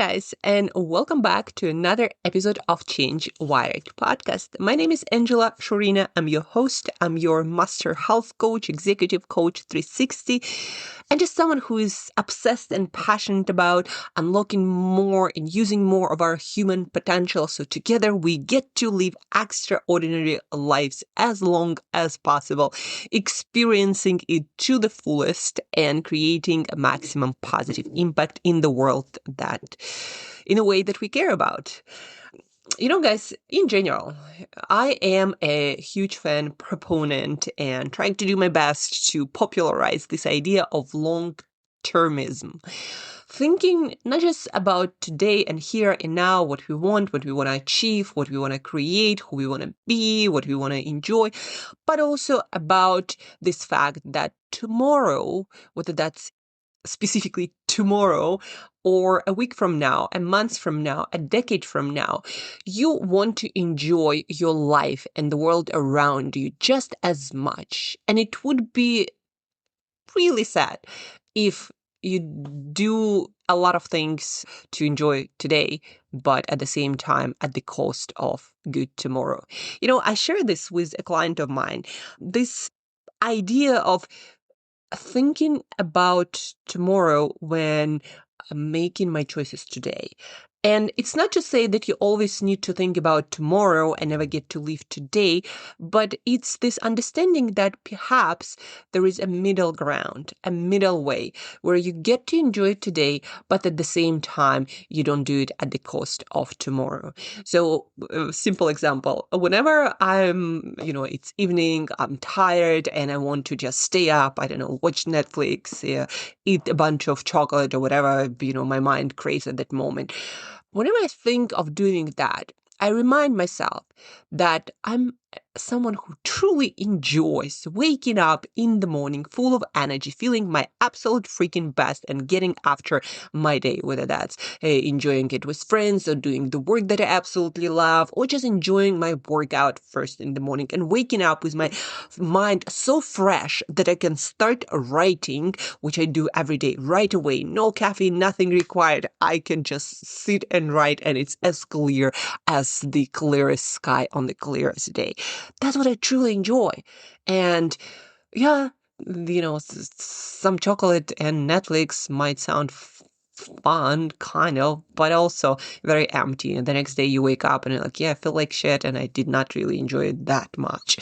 guys, and welcome back to another episode of Change Wired podcast. My name is Angela Shorina. I'm your host. I'm your master health coach, executive coach 360, and just someone who is obsessed and passionate about unlocking more and using more of our human potential. So together we get to live extraordinary lives as long as possible, experiencing it to the fullest and creating a maximum positive impact in the world in a way that we care about. Guys, in general, I am a huge fan, proponent, and trying to do my best to popularize this idea of long-termism. Thinking not just about today and here and now, what we want to achieve, what we want to create, who we want to be, what we want to enjoy, but also about this fact that tomorrow, whether that's specifically tomorrow or a week from now, a month from now, a decade from now, you want to enjoy your life and the world around you just as much. And it would be really sad if you do a lot of things to enjoy today, but at the same time at the cost of good tomorrow. I share this with a client of mine, this idea of thinking about tomorrow when I'm making my choices today. And it's not to say that you always need to think about tomorrow and never get to live today, but it's this understanding that perhaps there is a middle ground, a middle way where you get to enjoy today, but at the same time, you don't do it at the cost of tomorrow. So, simple example, whenever it's evening, I'm tired and I want to just stay up, I don't know, watch Netflix, eat a bunch of chocolate or whatever, my mind craves at that moment. Whenever I think of doing that, I remind myself that I'm someone who truly enjoys waking up in the morning full of energy, feeling my absolute freaking best and getting after my day, whether that's enjoying it with friends or doing the work that I absolutely love, or just enjoying my workout first in the morning and waking up with my mind so fresh that I can start writing, which I do every day right away. No caffeine, nothing required. I can just sit and write and it's as clear as the clearest sky on the clearest day. That's what I truly enjoy. And yeah, some chocolate and Netflix might sound fun, kind of, but also very empty. And the next day you wake up and you're like, yeah, I feel like shit and I did not really enjoy it that much.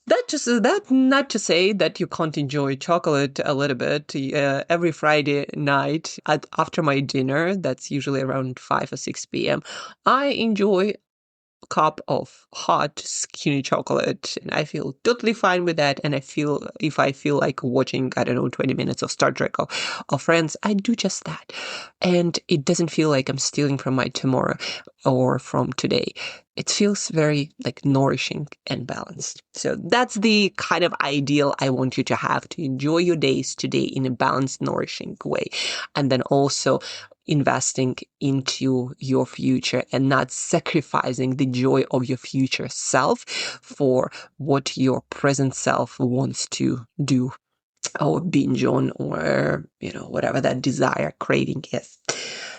That not to say that you can't enjoy chocolate a little bit. Every Friday night after my dinner, that's usually around 5 or 6 p.m., I enjoy cup of hot skinny chocolate and I feel totally fine with that. And if I feel like watching, 20 minutes of Star Trek or Friends, I do just that. And it doesn't feel like I'm stealing from my tomorrow or from today. It feels very nourishing and balanced. So that's the kind of ideal I want you to have, to enjoy your days today in a balanced, nourishing way. And then also investing into your future and not sacrificing the joy of your future self for what your present self wants to do or binge on or, whatever that desire craving is.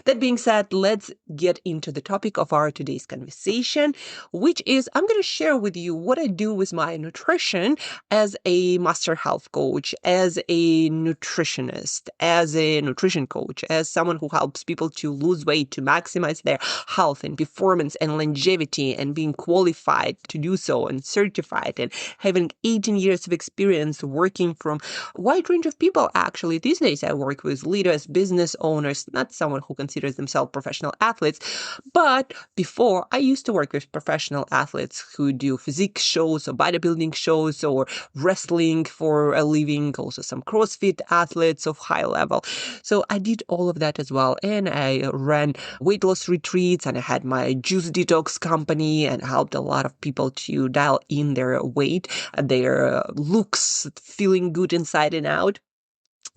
That being said, let's get into the topic of our today's conversation, which is I'm going to share with you what I do with my nutrition as a master health coach, as a nutritionist, as a nutrition coach, as someone who helps people to lose weight, to maximize their health and performance and longevity and being qualified to do so and certified and having 18 years of experience working from a wide range of people. Actually, these days I work with leaders, business owners, not someone who considers themselves professional athletes. But before, I used to work with professional athletes who do physique shows or bodybuilding shows or wrestling for a living, also some CrossFit athletes of high level. So I did all of that as well. And I ran weight loss retreats and I had my juice detox company and helped a lot of people to dial in their weight, their looks, feeling good inside and out.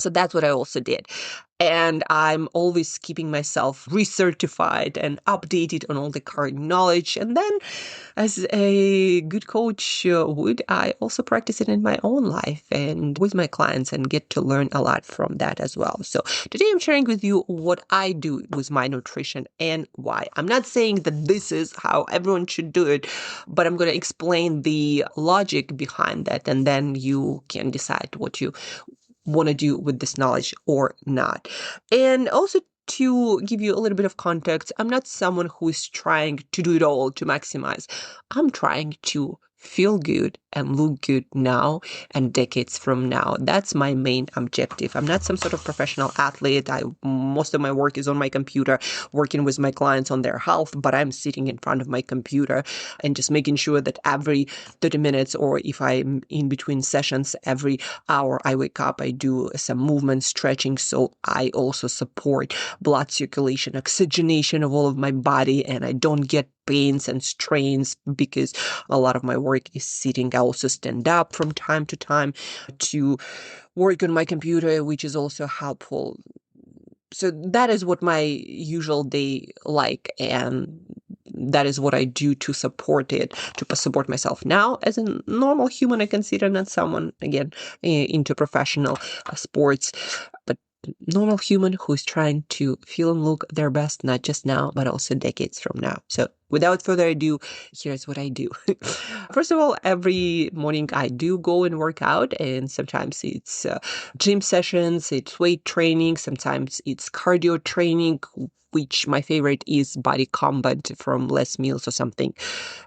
So that's what I also did. And I'm always keeping myself recertified and updated on all the current knowledge. And then, as a good coach would, I also practice it in my own life and with my clients and get to learn a lot from that as well. So today I'm sharing with you what I do with my nutrition and why. I'm not saying that this is how everyone should do it, but I'm going to explain the logic behind that. And then you can decide what you want to do with this knowledge or not. And also, to give you a little bit of context, I'm not someone who is trying to do it all to maximize. I'm trying to feel good and look good now and decades from now. That's my main objective. I'm not some sort of professional athlete. Most of my work is on my computer, working with my clients on their health, but I'm sitting in front of my computer and just making sure that every 30 minutes, or if I'm in between sessions, every hour I wake up, I do some movement stretching. So I also support blood circulation, oxygenation of all of my body, and I don't get pains and strains because a lot of my work is sitting. I also stand up from time to time to work on my computer, which is also helpful. So that is what my usual day like, and that is what I do to support it, to support myself now as a normal human. I consider not someone, again, into professional sports, but normal human who's trying to feel and look their best, not just now, but also decades from now. So without further ado, here's what I do. First of all, every morning I do go and work out, and sometimes it's gym sessions, it's weight training, sometimes it's cardio training, which my favorite is body combat from Les Mills or something.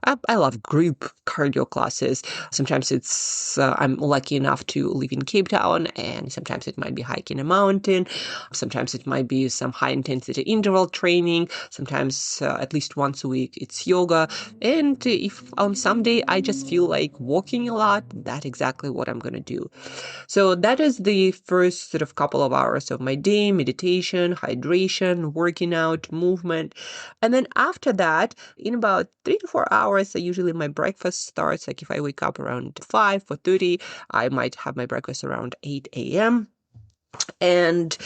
I love group cardio classes. Sometimes it's, I'm lucky enough to live in Cape Town, and sometimes it might be hiking a mountain. Sometimes it might be some high intensity interval training. Sometimes at least once a week it's yoga. And if on some day I just feel like walking a lot, that's exactly what I'm going to do. So that is the first sort of couple of hours of my day: meditation, hydration, working out, movement. And then after that, in about 3 to 4 hours, usually my breakfast starts. Like if I wake up around 5:30, I might have my breakfast around 8 a.m. And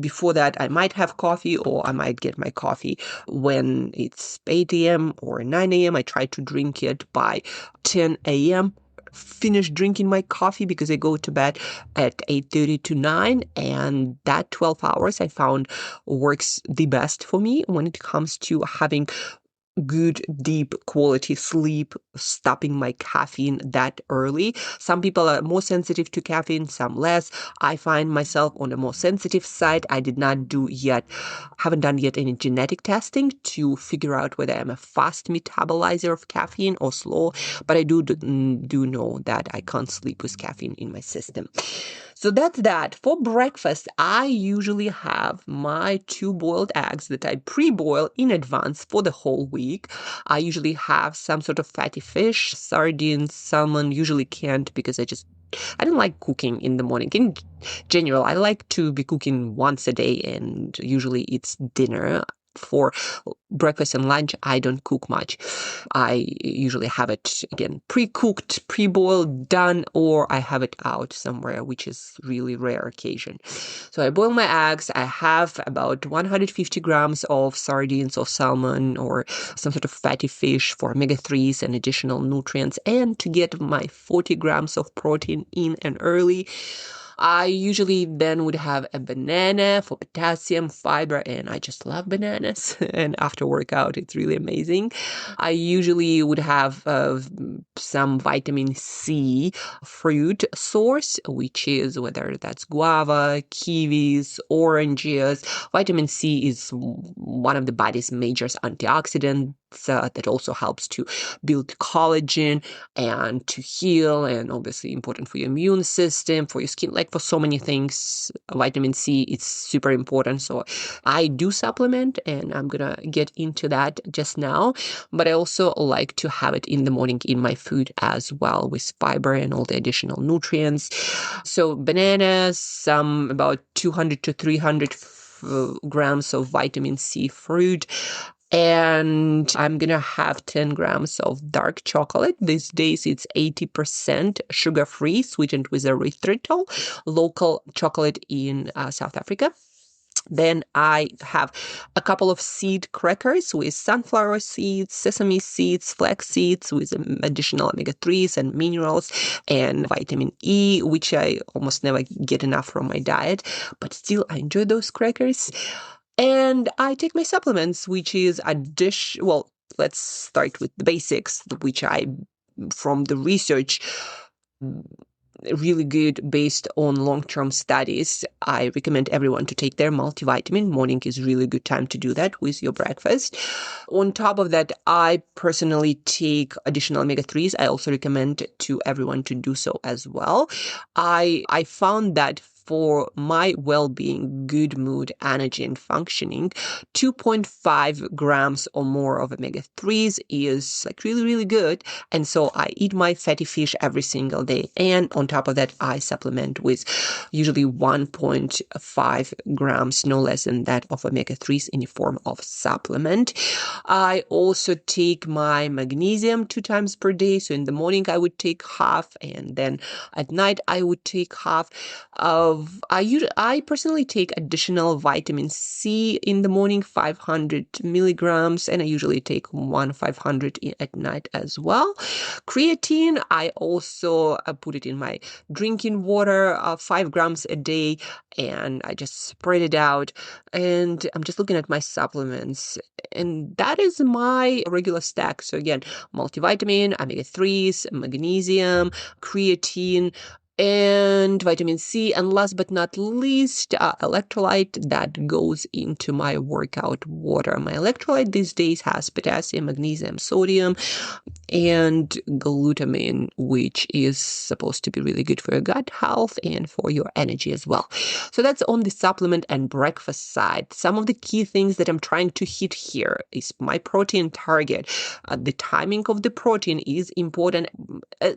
before that, I might have coffee, or I might get my coffee when it's 8 a.m. or 9 a.m. I try to drink it by 10 a.m. Finish drinking my coffee because I go to bed at 8:30 to 9, and that 12 hours I found works the best for me when it comes to having good, deep quality sleep, stopping my caffeine that early. Some people are more sensitive to caffeine, some less. I find myself on the more sensitive side. I haven't done yet any genetic testing to figure out whether I'm a fast metabolizer of caffeine or slow, but I do know that I can't sleep with caffeine in my system. So that's that. For breakfast, I usually have my 2 boiled eggs that I pre-boil in advance for the whole week. I usually have some sort of fatty fish, sardines, salmon, usually canned because I don't like cooking in the morning. In general, I like to be cooking once a day, and usually it's dinner. For breakfast and lunch, I don't cook much. I usually have it, again, pre-cooked, pre-boiled, done, or I have it out somewhere, which is really rare occasion. So I boil my eggs. I have about 150 grams of sardines or salmon or some sort of fatty fish for omega-3s and additional nutrients. And to get my 40 grams of protein in and early, I usually then would have a banana for potassium, fiber, and I just love bananas. And after workout, it's really amazing. I usually would have some vitamin C fruit source, which is whether that's guava, kiwis, oranges. Vitamin C is one of the body's major antioxidants that also helps to build collagen and to heal, and obviously important for your immune system, for your skin, like for so many things. Vitamin C is super important. So I do supplement, and I'm gonna get into that just now, but I also like to have it in the morning in my food as well, with fiber and all the additional nutrients. So bananas, some about 200 to 300 grams of vitamin C fruit, And I'm going to have 10 grams of dark chocolate. These days, it's 80% sugar-free, sweetened with erythritol, local chocolate in South Africa. Then I have a couple of seed crackers with sunflower seeds, sesame seeds, flax seeds with additional omega-3s and minerals and vitamin E, which I almost never get enough from my diet, but still I enjoy those crackers. And I take my supplements, which is a dish. Well, let's start with the basics, which from the research, really good based on long-term studies. I recommend everyone to take their multivitamin. Morning is really a good time to do that with your breakfast. On top of that, I personally take additional omega-3s. I also recommend to everyone to do so as well. I found that for my well-being, good mood, energy, and functioning, 2.5 grams or more of omega-3s is like really, really good. And so I eat my fatty fish every single day. And on top of that, I supplement with usually 1.5 grams, no less than that, of omega-3s in the form of supplement. I also take my magnesium 2 times per day. So in the morning, I would take half, and then at night, I would take half. I personally take additional vitamin C in the morning, 500 milligrams, and I usually take 500 at night as well. Creatine, I also put it in my drinking water, 5 grams a day, and I just spread it out. And I'm just looking at my supplements, and that is my regular stack. So again, multivitamin, omega-3s, magnesium, creatine, and vitamin C, and last but not least, electrolyte that goes into my workout water. My electrolyte these days has potassium, magnesium, sodium, and glutamine, which is supposed to be really good for your gut health and for your energy as well. So that's on the supplement and breakfast side. Some of the key things that I'm trying to hit here is my protein target. The timing of the protein is important,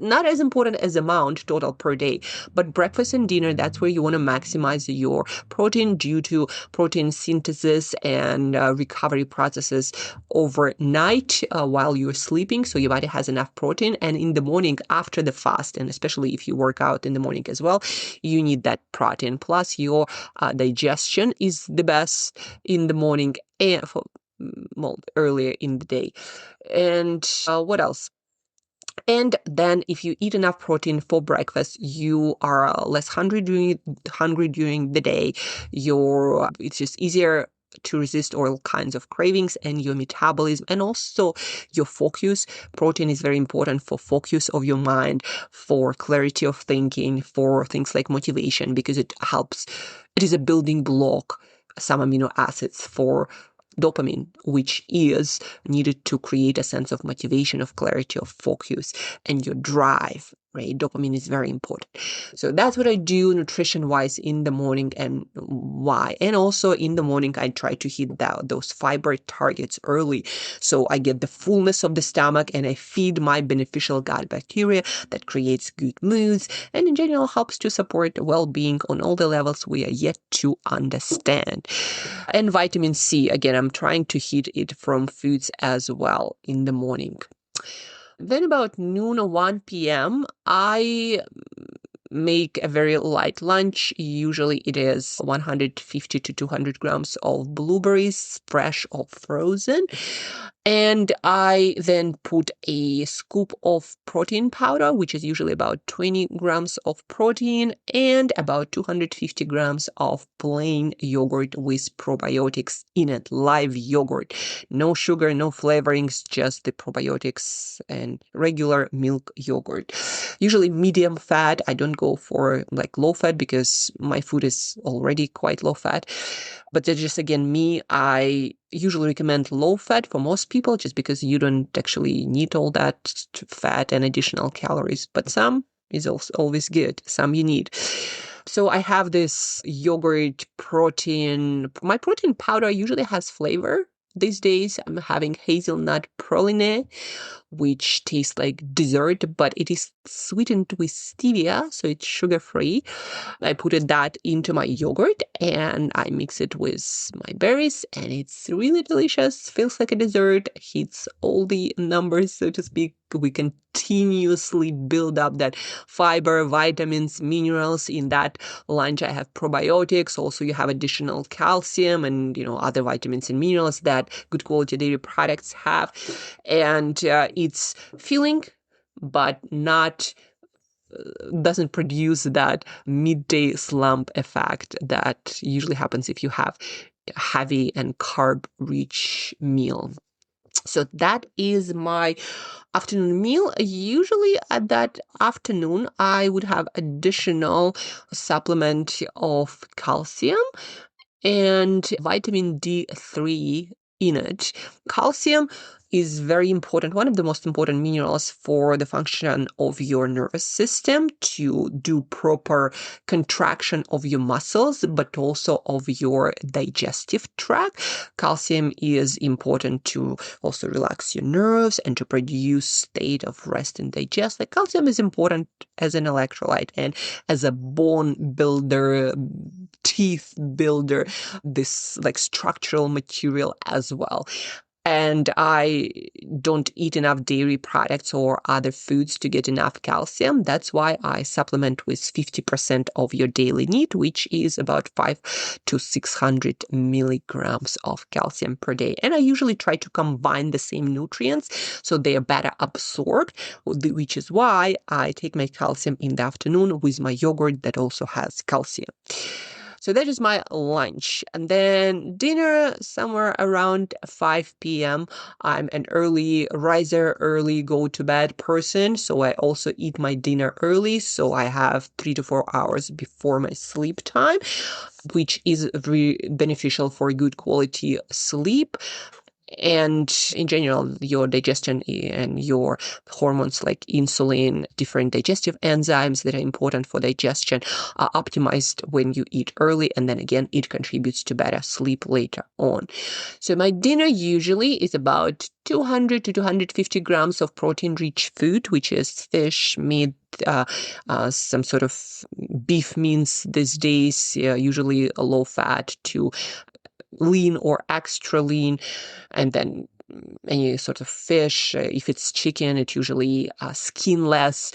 not as important as amount total per day, but breakfast and dinner, that's where you want to maximize your protein due to protein synthesis and recovery processes overnight while you're sleeping. So your body has enough protein. And in the morning after the fast, and especially if you work out in the morning as well, you need that protein. Plus your digestion is the best in the morning and earlier in the day. And what else? And then if you eat enough protein for breakfast, you are less hungry during the day. It's just easier to resist all kinds of cravings, and your metabolism and also your focus. Protein is very important for focus of your mind, for clarity of thinking, for things like motivation, because it is a building block, some amino acids for dopamine, which is needed to create a sense of motivation, of clarity, of focus, and your drive, right? Dopamine is very important. So that's what I do nutrition-wise in the morning, and why. And also in the morning, I try to hit those fiber targets early, so I get the fullness of the stomach, and I feed my beneficial gut bacteria that creates good moods, and in general helps to support well-being on all the levels we are yet to understand. And vitamin C, again, I'm trying to hit it from foods as well in the morning. Then about noon or 1 p.m., I make a very light lunch. Usually it is 150 to 200 grams of blueberries, fresh or frozen. And I then put a scoop of protein powder, which is usually about 20 grams of protein, and about 250 grams of plain yogurt with probiotics in it, live yogurt. No sugar, no flavorings, just the probiotics and regular milk yogurt. Usually medium fat. I don't go for like low fat because my food is already quite low fat. But that's just, again, me. I usually recommend low fat for most people just because you don't actually need all that fat and additional calories. But some is also always good. Some you need. So I have this yogurt protein. My protein powder usually has flavor. These days I'm having hazelnut praline, which tastes like dessert, but it is sweetened with stevia, so it's sugar-free. I put that into my yogurt and I mix it with my berries, and it's really delicious. Feels like a dessert, hits all the numbers, so to speak. We continuously build up that fiber, vitamins, minerals. In that lunch, I have probiotics. Also, you have additional calcium and, other vitamins and minerals that good quality dairy products have. And it's filling, but not doesn't produce that midday slump effect that usually happens if you have heavy and carb-rich meal. So that is my afternoon meal. Usually at that afternoon, I would have additional supplement of calcium and vitamin D3 in it. Calcium is very important, one of the most important minerals for the function of your nervous system, to do proper contraction of your muscles, but also of your digestive tract. Calcium is important to also relax your nerves and to produce state of rest and digest. Like, calcium is important as an electrolyte and as a bone builder, teeth builder, this like structural material as well. And I don't eat enough dairy products or other foods to get enough calcium. That's why I supplement with 50% of your daily need, which is about 500 to 600 milligrams of calcium per day. And I usually try to combine the same nutrients so they are better absorbed, which is why I take my calcium in the afternoon with my yogurt that also has calcium. So that is my lunch. And then dinner, somewhere around 5 p.m. I'm an early riser, early go to bed person. So I also eat my dinner early. So I have 3 to 4 hours before my sleep time, which is very beneficial for good quality sleep. And in general, your digestion and your hormones like insulin, different digestive enzymes that are important for digestion are optimized when you eat early. And then again, it contributes to better sleep later on. So my dinner usually is about 200 to 250 grams of protein-rich food, which is fish, meat, some sort of beef means these days, usually a low fat to lean or extra lean, and then any sort of fish. If it's chicken, it's usually skinless,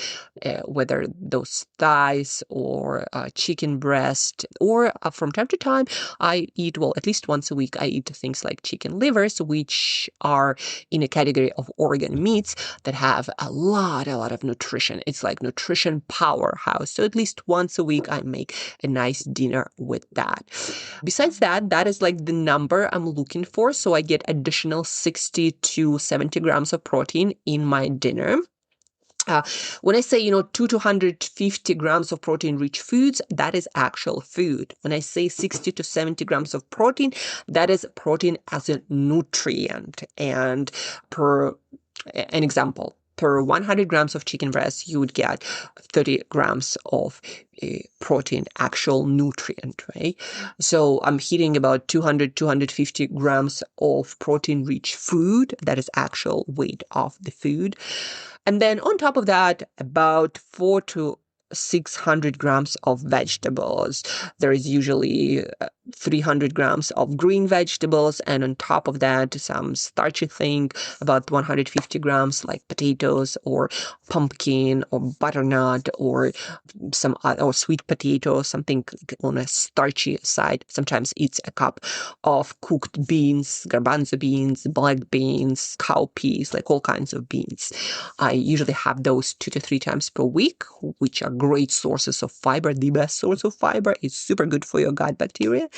whether those thighs or chicken breast. Or from time to time, I eat, well, at least once a week, I eat things like chicken livers, which are in a category of organ meats that have a lot of nutrition. It's like nutrition powerhouse. So at least once a week, I make a nice dinner with that. Besides that, that is like the number I'm looking for. So I get additional 60 to 70 grams of protein in my dinner. When I say, 2 to 150 grams of protein-rich foods, that is actual food. When I say 60 to 70 grams of protein, that is protein as a nutrient. And an example, per 100 grams of chicken breast, you would get 30 grams of protein, actual nutrient, right? So I'm hitting about 200, 250 grams of protein-rich food. That is actual weight of the food. And then on top of that, about 4 to 600 grams of vegetables. There is usually 300 grams of green vegetables, and on top of that, some starchy thing, about 150 grams like potatoes or pumpkin or butternut or some or sweet potato, something on a starchy side. Sometimes it's a cup of cooked beans, garbanzo beans, black beans, cowpeas, like all kinds of beans. I usually have those 2 to 3 times per week, which are great sources of fiber. The best source of fiber is super good for your gut bacteria.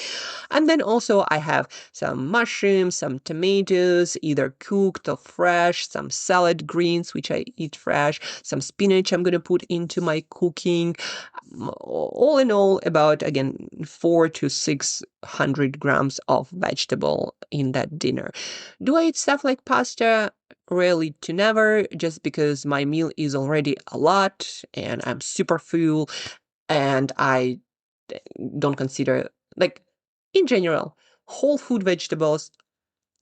And then also I have some mushrooms, some tomatoes, either cooked or fresh, some salad greens, which I eat fresh, some spinach I'm going to put into my cooking. All in all, about, again, 4 to 600 grams of vegetable in that dinner. Do I eat stuff like pasta? Rarely to never, just because my meal is already a lot and I'm super full, and I don't consider, like, in general, whole food vegetables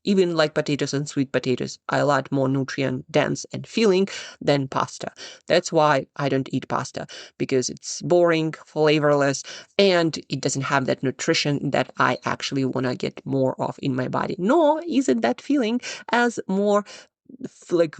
even like potatoes and sweet potatoes, are a lot more nutrient dense and filling than pasta. That's why I don't eat pasta, because it's boring, flavorless, and it doesn't have that nutrition that I actually want to get more of in my body. Nor is it that filling as more like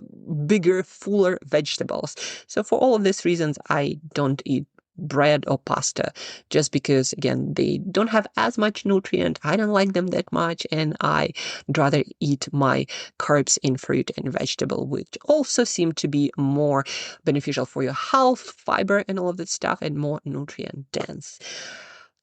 bigger, fuller vegetables. So for all of these reasons, I don't eat bread or pasta, just because, again, they don't have as much nutrient. I don't like them that much, and I'd rather eat my carbs in fruit and vegetable, which also seem to be more beneficial for your health, fiber and all of that stuff, and more nutrient dense.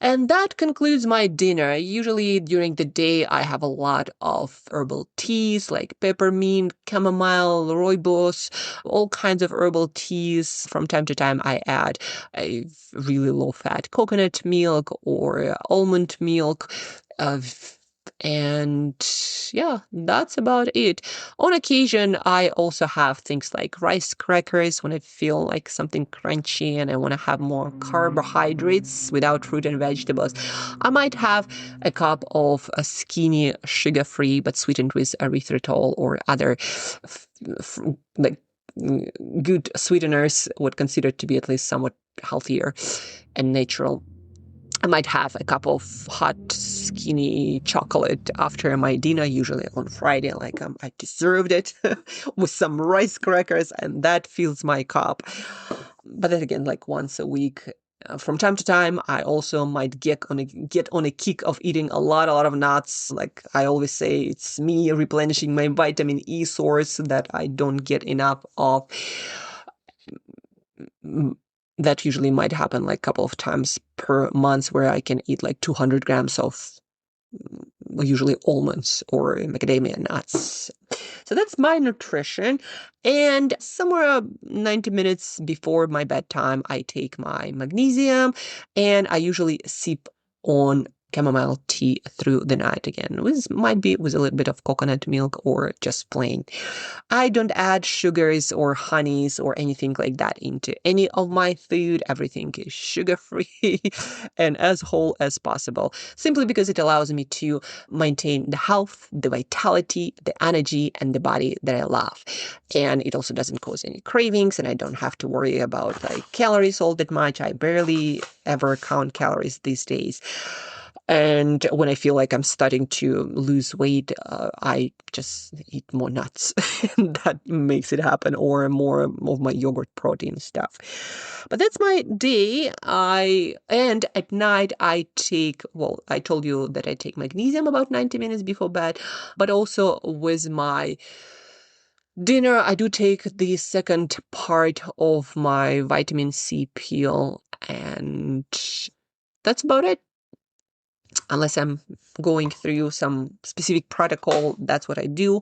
And that concludes my dinner. Usually during the day, I have a lot of herbal teas like peppermint, chamomile, rooibos, all kinds of herbal teas. From time to time, I add a really low-fat coconut milk or almond milk. And yeah, that's about it. On occasion, I also have things like rice crackers when I feel like something crunchy and I want to have more carbohydrates without fruit and vegetables. I might have a cup of a skinny, sugar-free, but sweetened with erythritol or other like good sweeteners, would consider to be at least somewhat healthier and natural. I might have a cup of hot, skinny chocolate after my dinner, usually on Friday, like I deserved it, with some rice crackers, and that fills my cup. But then again, like once a week. From time to time, I also might get on a kick of eating a lot of nuts. Like I always say, it's me replenishing my vitamin E source that I don't get enough of. That usually might happen like a couple of times per month, where I can eat like 200 grams of usually almonds or macadamia nuts. So that's my nutrition. And somewhere 90 minutes before my bedtime, I take my magnesium, and I usually sip on chamomile tea through the night again. Might be with a little bit of coconut milk or just plain. I don't add sugars or honeys or anything like that into any of my food. Everything is sugar-free and as whole as possible, simply because it allows me to maintain the health, the vitality, the energy, and the body that I love. And it also doesn't cause any cravings, and I don't have to worry about like calories all that much. I barely ever count calories these days. And when I feel like I'm starting to lose weight, I just eat more nuts. And that makes it happen, or more of my yogurt protein stuff. But that's my day. And at night I take, well, I told you that I take magnesium about 90 minutes before bed, but also with my dinner, I do take the second part of my vitamin C pill, and that's about it. Unless I'm going through some specific protocol, that's what I do.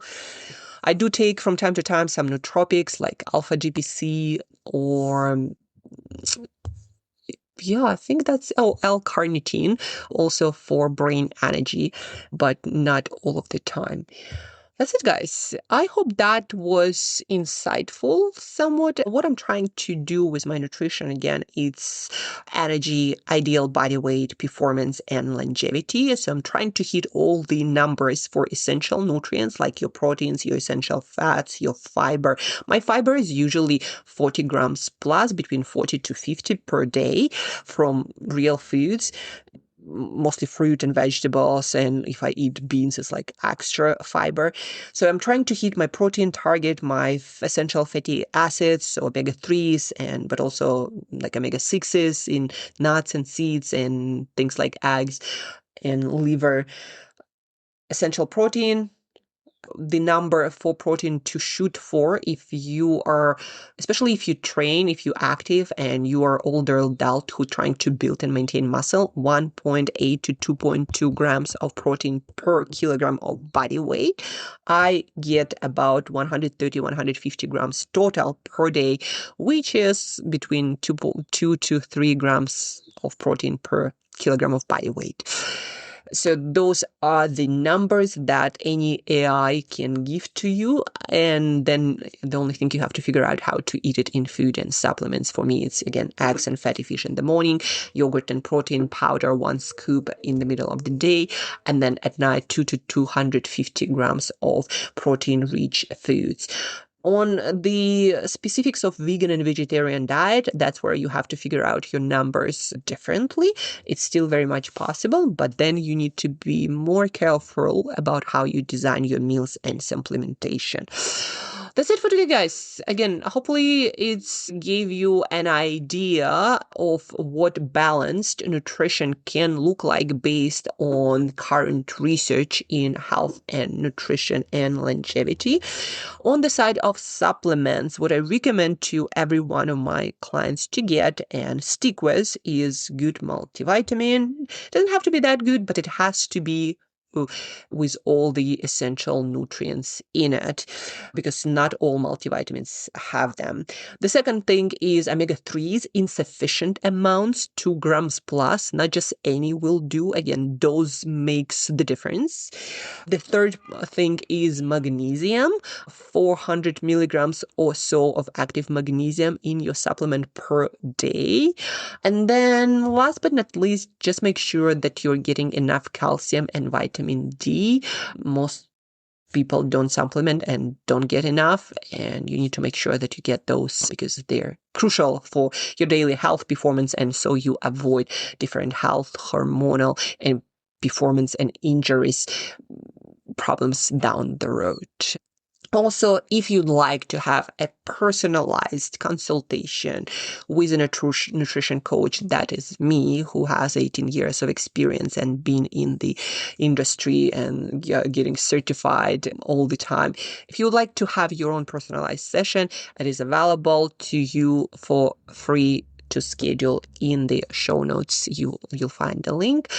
I do take from time to time some nootropics like alpha GPC, or yeah, I think that's L-carnitine, also for brain energy, but not all of the time. That's it, guys. I hope that was insightful somewhat. What I'm trying to do with my nutrition, again, it's energy, ideal body weight, performance, and longevity. So I'm trying to hit all the numbers for essential nutrients like your proteins, your essential fats, your fiber. My fiber is usually 40 grams plus, between 40 to 50 per day from real foods, mostly fruit and vegetables, and if I eat beans, it's like extra fiber. So I'm trying to hit my protein target, my essential fatty acids, so omega-3s, but also like omega-6s in nuts and seeds and things like eggs and liver. Essential protein, the number for protein to shoot for if you are, especially if you train, if you're active and you are older adult who trying to build and maintain muscle, 1.8 to 2.2 grams of protein per kilogram of body weight. I get about 130, 150 grams total per day, which is between 2 to 3 grams of protein per kilogram of body weight. So those are the numbers that any AI can give to you. And then the only thing you have to figure out how to eat it in food and supplements. For me, it's again, eggs and fatty fish in the morning, yogurt and protein powder, 1 scoop in the middle of the day. And then at night, 2 to 250 grams of protein-rich foods. On the specifics of vegan and vegetarian diet, that's where you have to figure out your numbers differently. It's still very much possible, but then you need to be more careful about how you design your meals and supplementation. That's it for today, guys. Again, hopefully it's gave you an idea of what balanced nutrition can look like based on current research in health and nutrition and longevity. On the side of supplements, what I recommend to every one of my clients to get and stick with is good multivitamin. It doesn't have to be that good, but it has to be with all the essential nutrients in it, because not all multivitamins have them. The second thing is omega-3s in sufficient amounts, 2 grams plus, not just any will do. Again, dose makes the difference. The third thing is magnesium, 400 milligrams or so of active magnesium in your supplement per day. And then last but not least, just make sure that you're getting enough calcium and vitamin D. Most people don't supplement and don't get enough, and you need to make sure that you get those because they're crucial for your daily health performance, and so you avoid different health, hormonal, and performance and injuries problems down the road. Also, if you'd like to have a personalized consultation with a nutrition coach, that is me, who has 18 years of experience and been in the industry and getting certified all the time. If you would like to have your own personalized session, it is available to you for free to schedule. In the show notes. You'll find the link.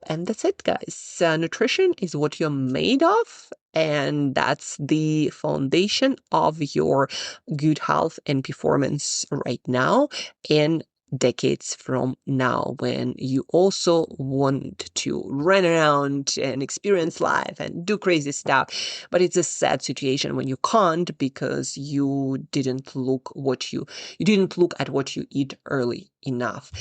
And that's it, guys. Nutrition is what you're made of, and that's the foundation of your good health and performance right now and decades from now, when you also want to run around and experience life and do crazy stuff. But it's a sad situation when you can't, because you didn't look at what you eat early enough.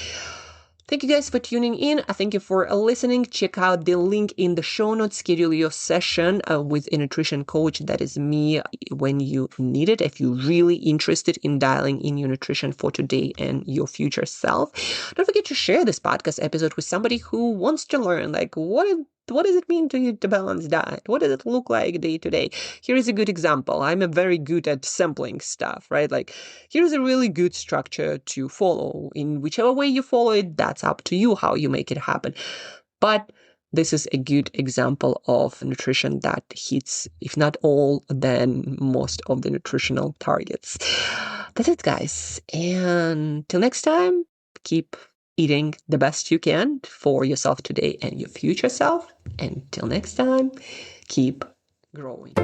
Thank you guys for tuning in. I thank you for listening. Check out the link in the show notes. Schedule your session with a nutrition coach. That is me when you need it. If you're really interested in dialing in your nutrition for today and your future self, don't forget to share this podcast episode with somebody who wants to learn, like, what does it mean to eat a balanced diet? What does it look like day to day? Here is a good example. I'm very good at sampling stuff, right? Like, here's a really good structure to follow. In whichever way you follow it, that's up to you how you make it happen. But this is a good example of nutrition that hits, if not all, then most of the nutritional targets. That's it, guys. And till next time, keep eating the best you can for yourself today and your future self. Until next time, keep growing.